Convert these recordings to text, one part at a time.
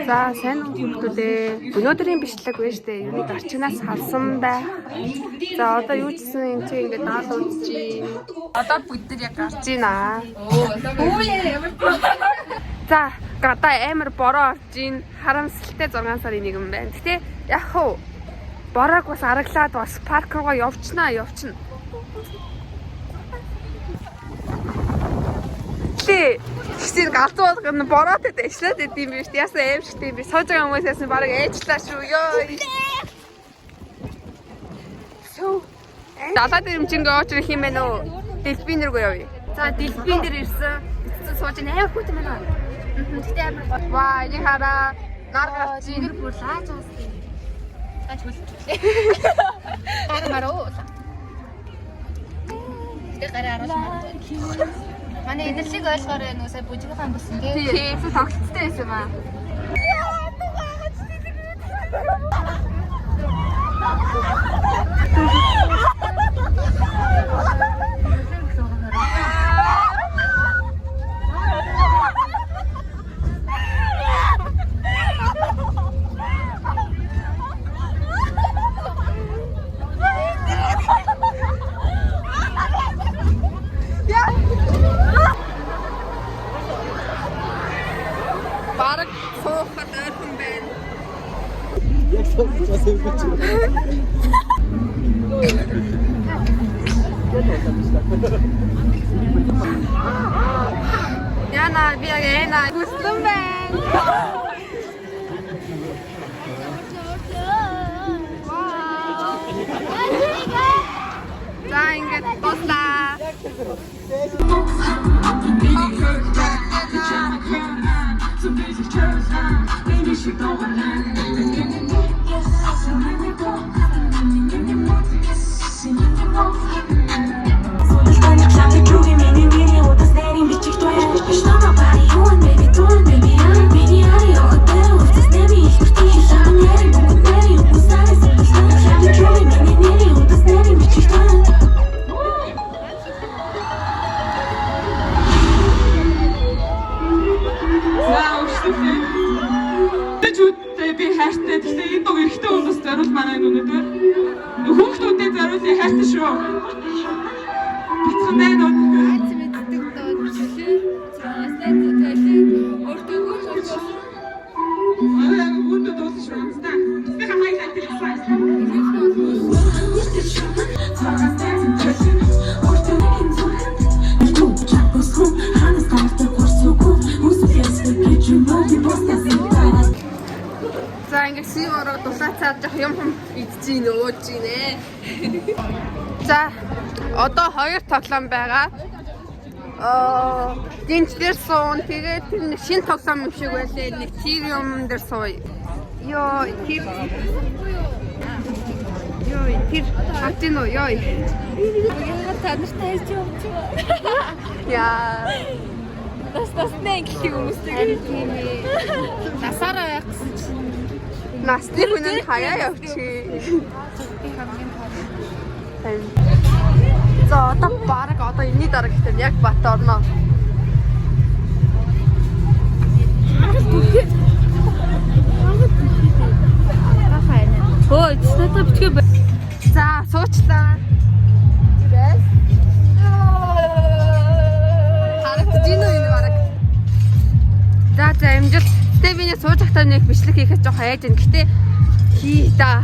За сайн уу хүмүүстээ. Өнөөдрийн бичлэг вэ штэ. Юу дарчнаас халсан бай. За одоо юу гэсэн юм чи ингээд наал үзчихий. Одоо бүгд тэр яг гарч ийна. За гадаа амар бороо орж ийн. Харамсалтай 6 сарын 1 байна. Гэтэ яг хуу бороог бас араглаад бас парк руугаа явчнаа. Тэгсэн галзуу болгоно бороотой дэвшлээд идэм биш. Яасан аимшигтэй би сууж байгаа хүмүүс яасан бараг ээжлаа шүү ёо. Далаа дэрэмжингээ очрох юм байна уу? Дэлбин рүү явъя. За дэлбин дээр ирсэн. Сууж амар хүүт юм байна. Тэгтээ амар. Ваа, энэ хараа. Нар гарч ийн. Бүр лааж уусна. Лааж хөлч. Гармароо. Тэ гараа аруулсан. Манай эдэлсийг ойлгоорой нөө сая бүжигхан болсон тий. Тийм тоглолттой байсан ба. Бараг суухад ойрхон байна. Яг суухад Яна би яг эна гүстэн байна. За ингээд бослаа. Би хайртай. Гэхдээ энэ дог эрэгтэй хүмүүс зориул манай өнөөдөр. Хүүхдүүдэд зориулъя хайртай шүү. Бицхан байна уу? Айц мэддэг доо. Цаастай цаашин өртөгөө шоолсон. Аа хүүхдүүд дуусах шүү. Би хамаа хайртай. За ингээд сивороо дулаацаад жоох юм идчихин өөж гинэ. За одоо 2 тоглоом байгаа. Динч дээр суун тэгээд тэр шинэ тоглоом юм шиг байлээ. Нэг тириум дээр сууя. Йоо тэр хатино ёо. Яагаад та нартай хэлж явчих вэ? Яа. Настай гэх хүмүүстэй тийм ээ. Насаараа байх гэсэн чинь насны хүн хаяа явчих. За одоо баг одоо энэний дараа гэхдээ яг бат орно. Хөөе, цэцтэй бичгээ. За суучлаа. Зүрээс. Харагдаж байна уу энэ баг? За амжилт. Тэ биний сууж захтаа нэг бичлэг хийхэд жоох айж байна. Гэтэ хий да.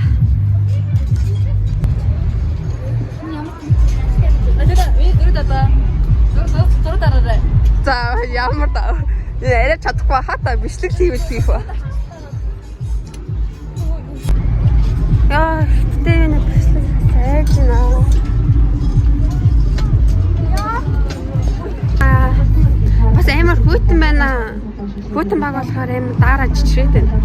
За ямар да. Яриа чадахгүй хата бичлэг хийх ба. Яа, тэ нэг бичлэг айж байна. Бас амар хүйтэн байна. Хүйтэн баг болохоор амар даараж чирээд байна.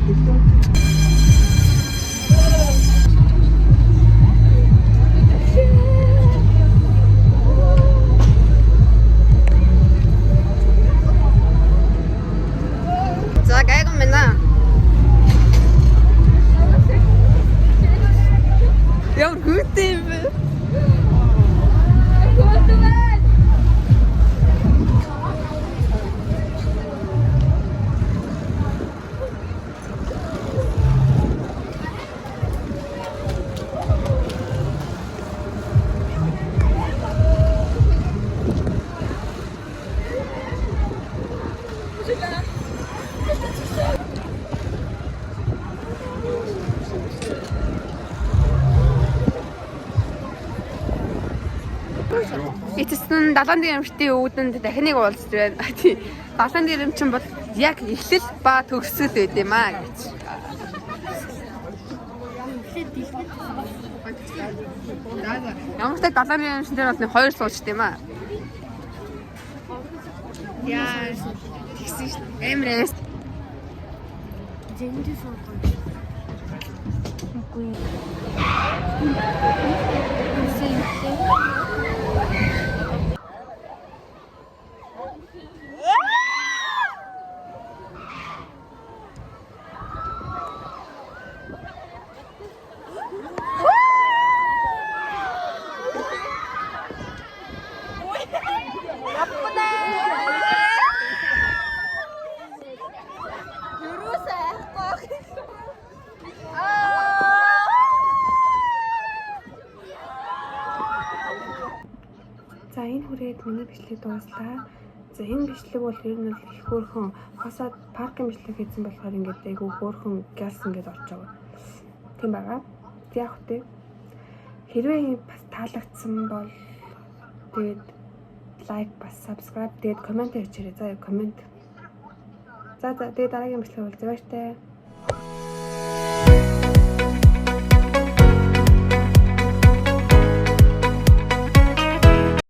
За гайгүй байна. Яа хүйтэн бэ? Эцэстэн 70 дээрэмчтийн үүдэнд дахиныг уулзж байна. Тий. 70 дээрэмчин бол яг эхлэл ба төгсгөл байд юм аа гэж. Ямар ч 70 дээрэмчин дээр бол нэг 2 суучт юм аа. Яа. Тэгсэн шүү дээ. Эмрээс. Зэнди суугаа. Үгүй. За энэ хүрээд миний бичлэг дууслаа. За энэ бичлэг бол ер нь их хөөрхөн хасаад паркын бичлэг хийсэн болохоор ингээд айгүй хөөрхөн гэлс ингээд орж байгаа. Тийм байгаа. Яг хөтэй. Хэрвээ бас таалагдсан бол тэгээд лайк бас subscribe тэгээд комент хийчихээрэй. За комент. За тэгээд дараагийн бичлэг уулзъя баяртай.